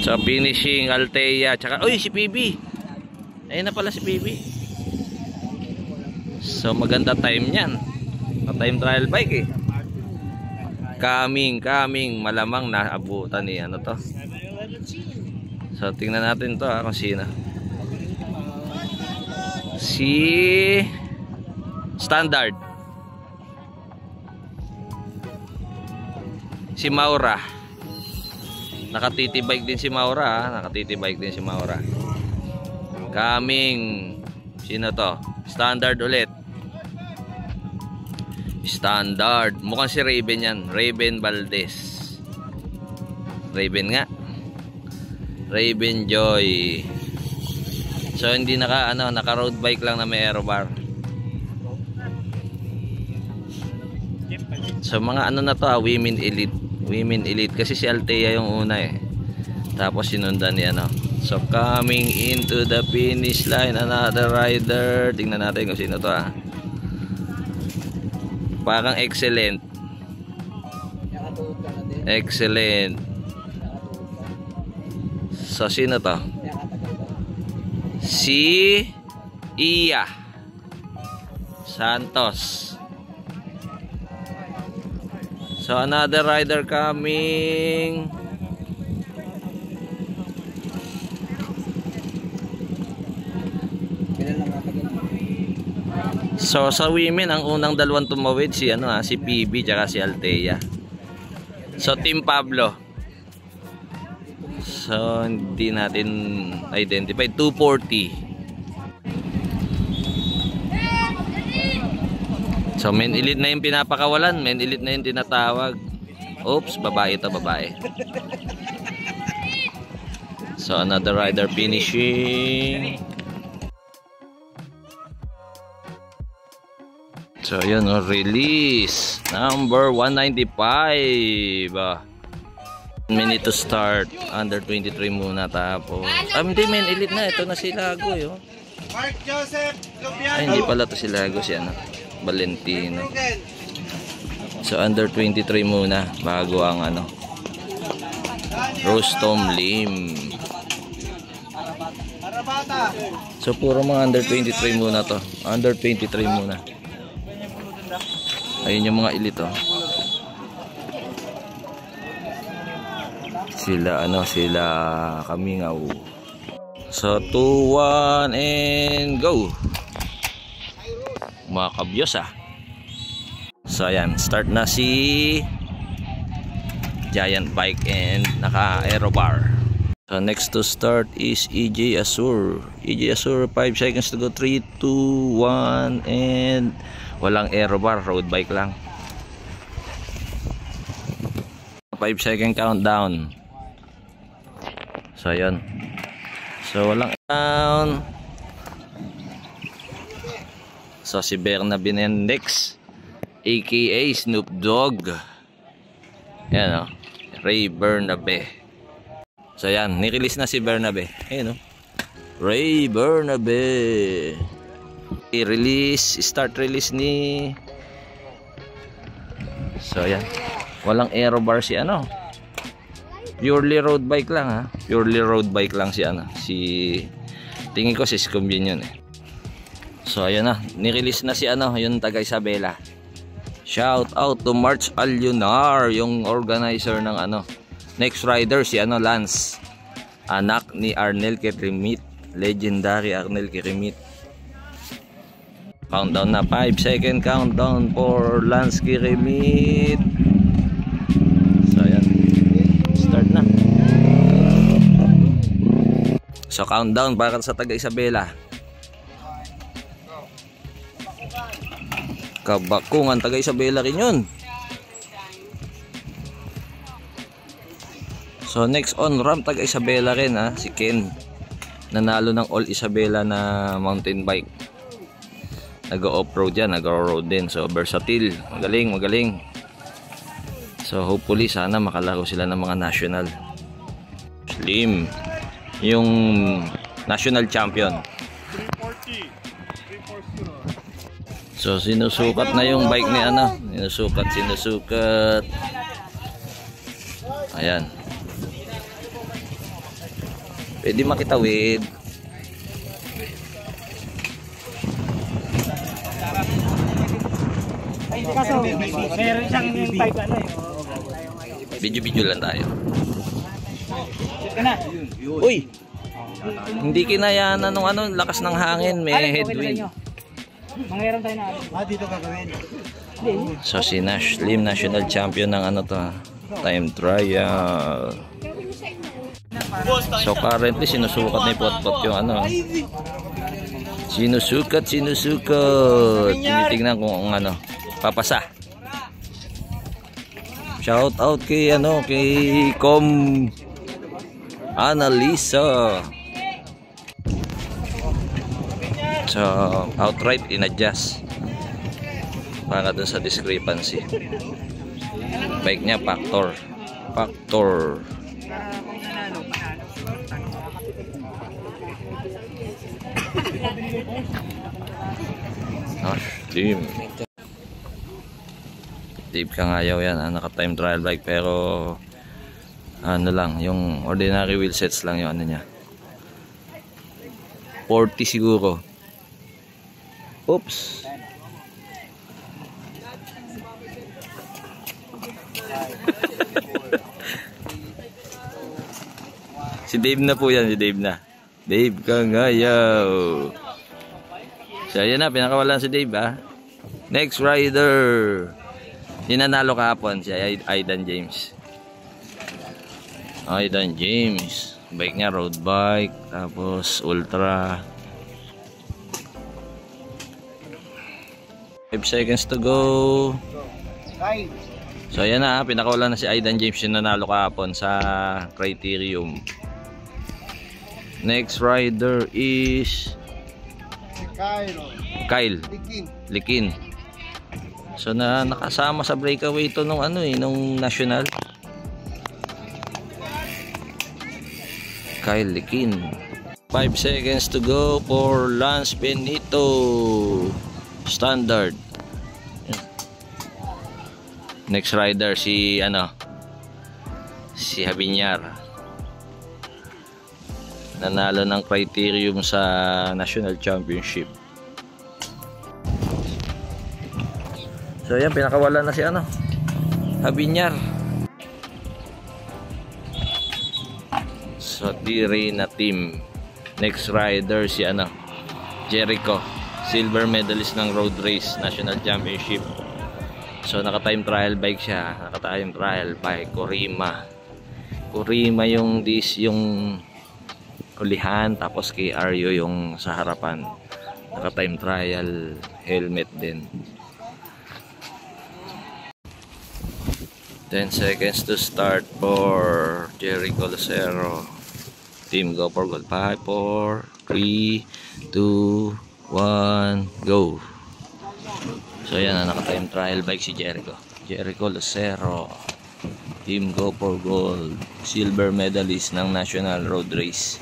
So finishing Althea tsaka uy si PB. Ayun na pala si PB. So maganda time niyan. Time trial bike eh. Coming malamang naabutan ni ano to. So tingnan natin to kung sino. Si Standard. Si Maura. Nakatitibike din si Maura, nakatitibike din si Maura. Coming. Sino to? Standard ulit. Standard. Mukhang si Raven yan. Raven Valdez. Raven nga. Raven Joy. So hindi naka road bike lang na may aero bar. So mga ano na to, women elite. Women elite kasi si Althea yung una eh. Tapos sinundan ni ano. So coming into the finish line another rider. Tingnan natin kung sino to ah. Parang excellent. Excellent. So sino to? Si Iya Santos. So another rider coming. So sa women ang unang dalawang tumawid si si PB tsaka si Althea. So Team Pablo. So hindi natin identify 240. So men elite na yung pinapakawalan, men elite na yung tinatawag. Oops, babae ito, babae. So another rider finishing. So yun, release number 195. 1 minute to start. Under 23 muna tapos. Hindi, men elite na. Ito na si Lago yo. Mark Joseph Lupiano. Ay, hindi pala to si Lago, si Valentino. So under 23 muna bago ang Rostom Lim. So puro mga under 23 muna to. Under 23 muna. Ayun yung mga elite oh. Sila Kamingaw. So 2-1 and go. Mga kabyos ah. So ayan, start na si Giant Bike and naka aero bar. So next to start is EJ Azure. EJ Azure 5 seconds to go. 3, 2, 1 and walang aero bar, road bike lang. 5-second countdown. So ayan. So walang down. So si Bernabe next, aka Snoop Dogg. Yan o, Ray Bernabe. So yan, nirelease na si Bernabe. Ayan o, Ray Bernabe. I-release, start release ni. So yan, walang aero bar si purely road bike lang ha. Purely road bike lang si si tingin ko si Scombien yun eh. So ayun na, nirelease na si yung taga Isabela. Shout out to March Alunar, yung organizer ng next rider si Lance, anak ni Arnel Kirimit, legendary Arnel Kirimit. Countdown na, 5-second countdown for Lance Kirimit. So ayan, start na. So countdown para sa taga Isabela. Kabakungan, taga Isabela rin yun. So next on ramp, taga Isabela rin si Ken. Nanalo ng All Isabela na mountain bike. Nag-off-road yan, nag-road din. So versatile, magaling. So hopefully sana makalaro sila ng mga national. Slim, yung national champion. 340. So sinusukat na yung bike ni sinusukat. Ayan. Pwede makitawid. Kaso, meron siyang yung type ano eh. Video-video lang tayo. Shoot ka na. Uy! Hindi kinayaan nung ano, lakas ng hangin, may headwind. Mangyaran tayo na ano. Dito gagawin. So si Nash Lim, national champion ng ano to, time trial. So currently sinusukat ni Potpot yung ano. Sinusukat. Tinitingnan kung ano, papasa. Shout out kay ano, kay Com Annalisa. So outright in-adjust para dun sa discrepancy. Bike niya factor. Nash Lim. Deep ka ngayaw yan, naka time trial bike, pero ano lang, yung ordinary wheel sets lang yung ano niya. 40 siguro. Oops. Si Dave na po yan, si Dave na. Dave ka ngayaw. So ayan na, pinakawalan si Dave ha. Next rider. Hinanalo kahapon si Aidan James. Aidan James. Bike niya road bike, tapos ultra. 5 seconds to go. So ayan na, pinakawalan na si Aidan James yung nanalo kahapon sa Criterium. Next rider is Kyle Likin. So nakasama sa breakaway ito nung ano nung national. Kyle Likin. 5 seconds to go for Lance Benito. Standard. Next rider si Habinyar. Nanalo ng Criterium sa National Championship. So yan, pinakawala na si Habinyar. So D-Ray na team. Next rider si Jericho, silver medalist ng road race National Championship. So naka time trial bike siya, Kurima yung ulihan, tapos kay Aryo yung sa harapan. Naka time trial helmet din. 10 seconds to start for Jericho Lucero. Team go for goal. 5, 4, 3, 2, 1, go. So yan, naka time trial bike si Jericho Lucero. Team go for gold, silver medalist ng National Road Race.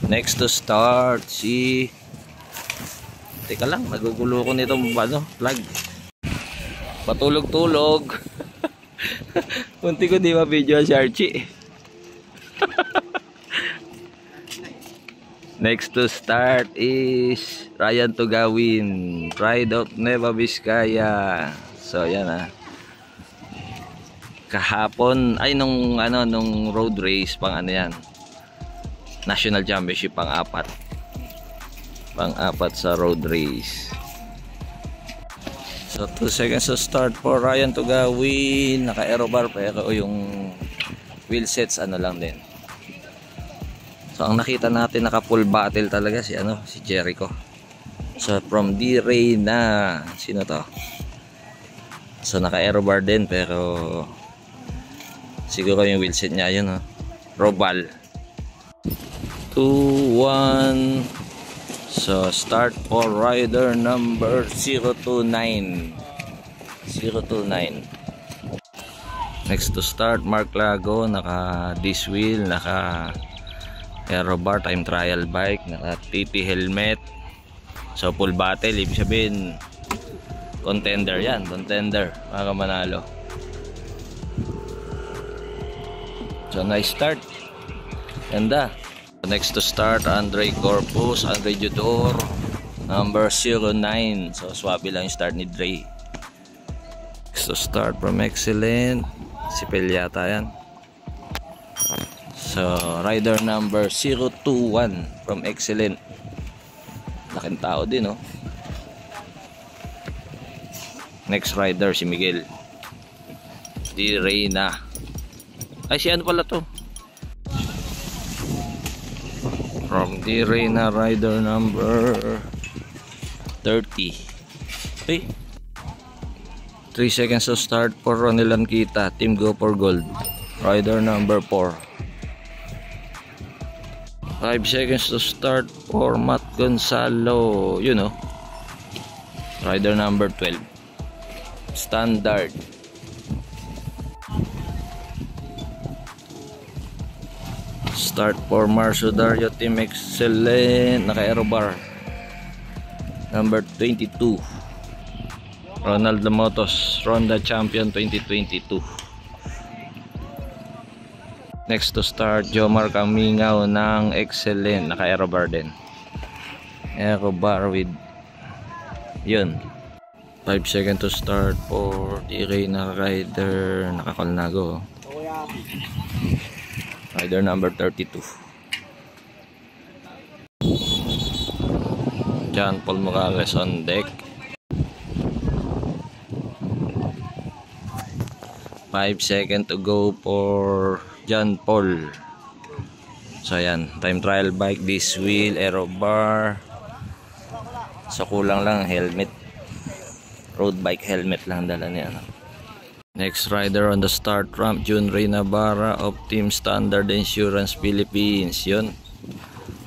Next to start si teka lang, nagugulo ko nitong plug. Patulog-tulog. Kunti ko di ma-video si Archie. Next to start is Ryan Tugawin, Pride of Nueva Vizcaya. So yan kahapon nung road race pang yan, National Championship pang-apat sa road race. So 2 seconds to start for Ryan Tugawin. Naka aerobar pero yung wheel sets lang din. So ang nakita natin naka full battle talaga si Jericho. So from D-Ray na sino to? So naka aerobar din pero siguro yung wheelset niya yun Robal. 2, 1. So start for rider number 029. Next to start Mark Lago, naka disc wheel, naka aerobar, time trial bike, naka TT helmet. So full battle, ibig sabihin contender para manalo. So nice start. Ganda. Next to start, Andre Corpus, Andre Judor, number 09. So swabe lang yung start ni Dre. Next to start from Excellent, si Pelyata yan. So rider number 021 from Excellent. Laking tao din, oh. Next rider si Miguel Di Reyna. Ay, si ano pala to? From Di Reyna, rider number 30. Hey, 3 seconds to start for Ronel Anquita, Team Go for Gold, rider number 4. 5 seconds to start for Matt Gonzalo, you know, rider number 12. Standard. Start for Marcio Dario, Team Excellent, naka aerobar, number 22. Ronaldo Motos, Ronda Champion 2022. Next to start, Jomar Camingaw ng Excellent, naka aerobar din. Aerobar with yun. 5 seconds to start for Di Reyna, rider naka Colnago, rider number 32. John Paul Morales on deck. 5 seconds to go for John Paul. So ayan, time trial bike, this wheel, aero bar. So kulang lang helmet, road bike helmet lang dala niya, no? Next rider on the start ramp, Jun Ray Navarra of Team Standard Insurance Philippines. Yun,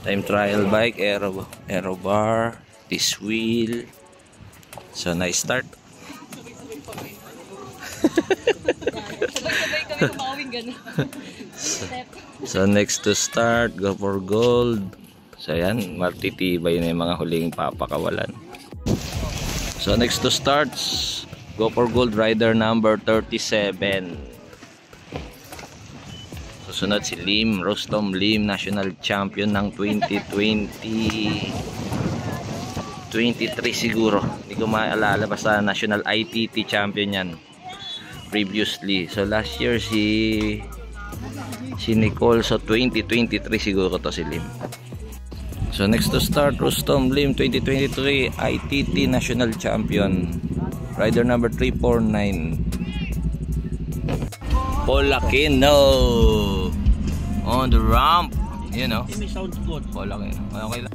time trial bike, aero bar, this wheel. So nice start. Sabay-sabay kami kumawin gano'n. So next to start, Go for Gold. So yan, matitibay na yung mga huling papakawalan. So next to starts, Go for Gold, rider number 37. Susunod si Lim, Rostom Lim, national champion ng 2023 siguro. Hindi ko maalala, basta national ITT champion yan previously. So last year si Nicole, so 2023 siguro to si Lim. So next to start, Rostom Lim, 2023 ITT national champion, rider number 349. Paul Aquino on the ramp, you know. Paul Aquino, okay lang.